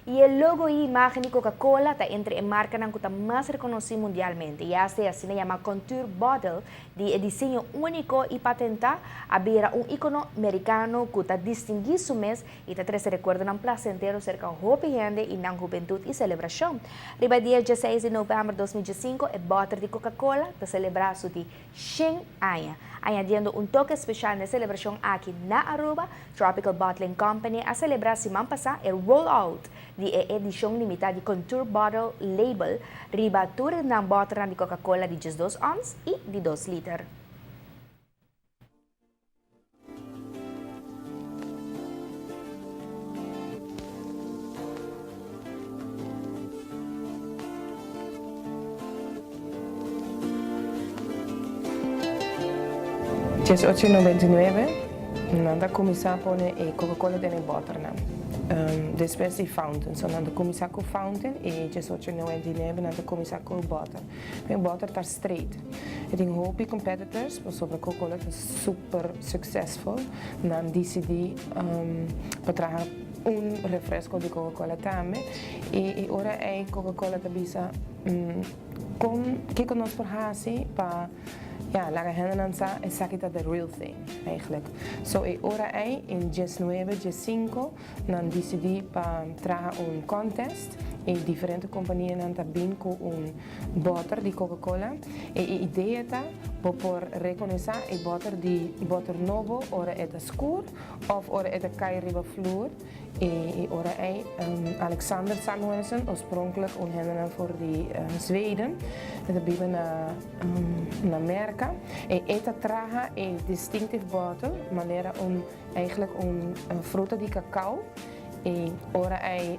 Y el logo y imagen de Coca-Cola está entre en marca que más reconocida mundialmente. Y este así se llama Contour Bottle, de diseño único y patentado, había un icono americano que está distinguido su mes y está tres recuerdo un placentero cerca de Hope gente y la juventud y celebración. Riba día 16 de noviembre de 2005, el bottle de Coca-Cola está celebrado su 100 años, añadiendo un toque especial de celebración aquí en Aruba. Tropical Bottling Company a celebrar semana pasada el rollout de edición limitada de Contour Bottle Label, riba tour na bottle de Coca-Cola de 2 ons y de 2 liter. Es 8,99. Nanda começar a pôr Coca-Cola dentro da bottle. Depois de fountain, so nanda começar com fountain e 8,99 nanda começar com bottle. O bottle está straight. Eu tenho hope competitors, sobre Coca-Cola é super successful. Nan decidi para trazer refresco de Coca-Cola também. E ora é Coca-Cola também com que conosco para ja, laga hen sa es sakita the real thing eigenlijk. So ora in 19, 5 nan decidi pa traga un contest e differenti companhie nan tabin con un butter di Coca-Cola e idea ta por reconocer e butter novo ora è scur of ora è kai riba flour e ora è Alexander Samuelsson oorspronkelijk onhendenen voor die Zweden dat bieden na Amerika e esta traga e distinctive bottle manera eigenlijk fruta di cacao e ora è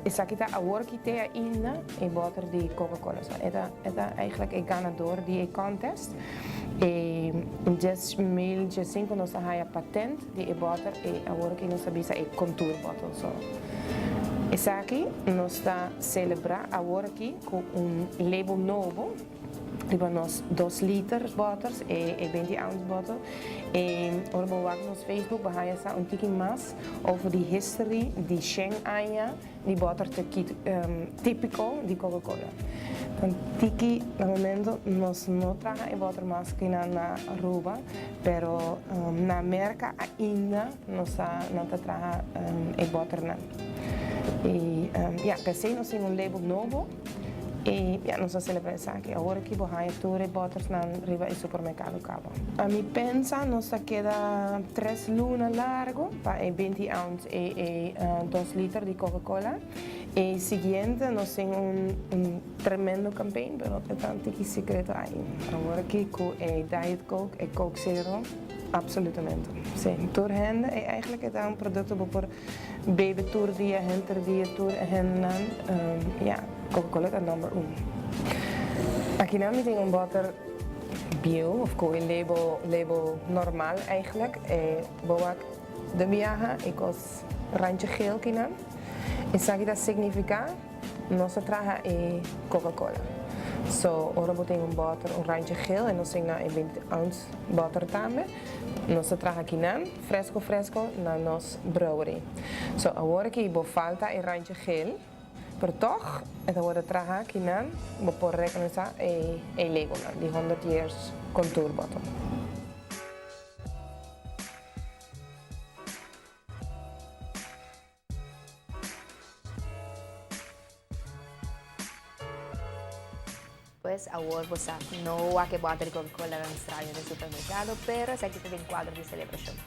sakita a workite in e butter di Coca-Cola so eta eigenlijk e ganador di contest e in 2005 nós haya patent di butter e a work nós sabisa e contour bottle so essa aqui nós está celebrar a work com label novo. Riba nos 2 liter bottles e 20 ounce bottle e ora bewak nos Facebook bahaya sa un tiki mas over the history di 100 años di butter típico di Coca-Cola. Dan tiki na momento nos no traga e butter mas que na Aruba, pero na América ainda nos nanta traga e butter na. E ja, kasi nos tem un label novo. E nós celebramos aqui. Agora que vou aí tour bottles na riba e supermercado cabo. A mim pensa nós queda 3 lunas largo para 20 ounce e 2 litros de Coca-Cola. E seguinte nós temos tremendo campaign, pero é tanto que secreto aí. Agora que com Diet Coke e Coke Zero. Absolutamente. Sim, tour hen é eigenlijk het een product voor baby tour die henter die tour hen ja Coca-Cola é number 1. Aqui na tem butter bio of com label normaal eigenlijk boak de viaja e cos randje geel kina. E sabe dat significa nossa traga e Coca-Cola. So, ora tem butter, randje geel en nós temos 20 ounce butter também. Nós traga aqui fresco na nos brewery. So, agora que falta o randje geel, pero toch, agora traga aqui vou por reconocer e lego de 100 years contour bottle. Pues ahora no hay que botar Coca-Cola en el supermercado, pero se aquí tiene un cuadro de celebración.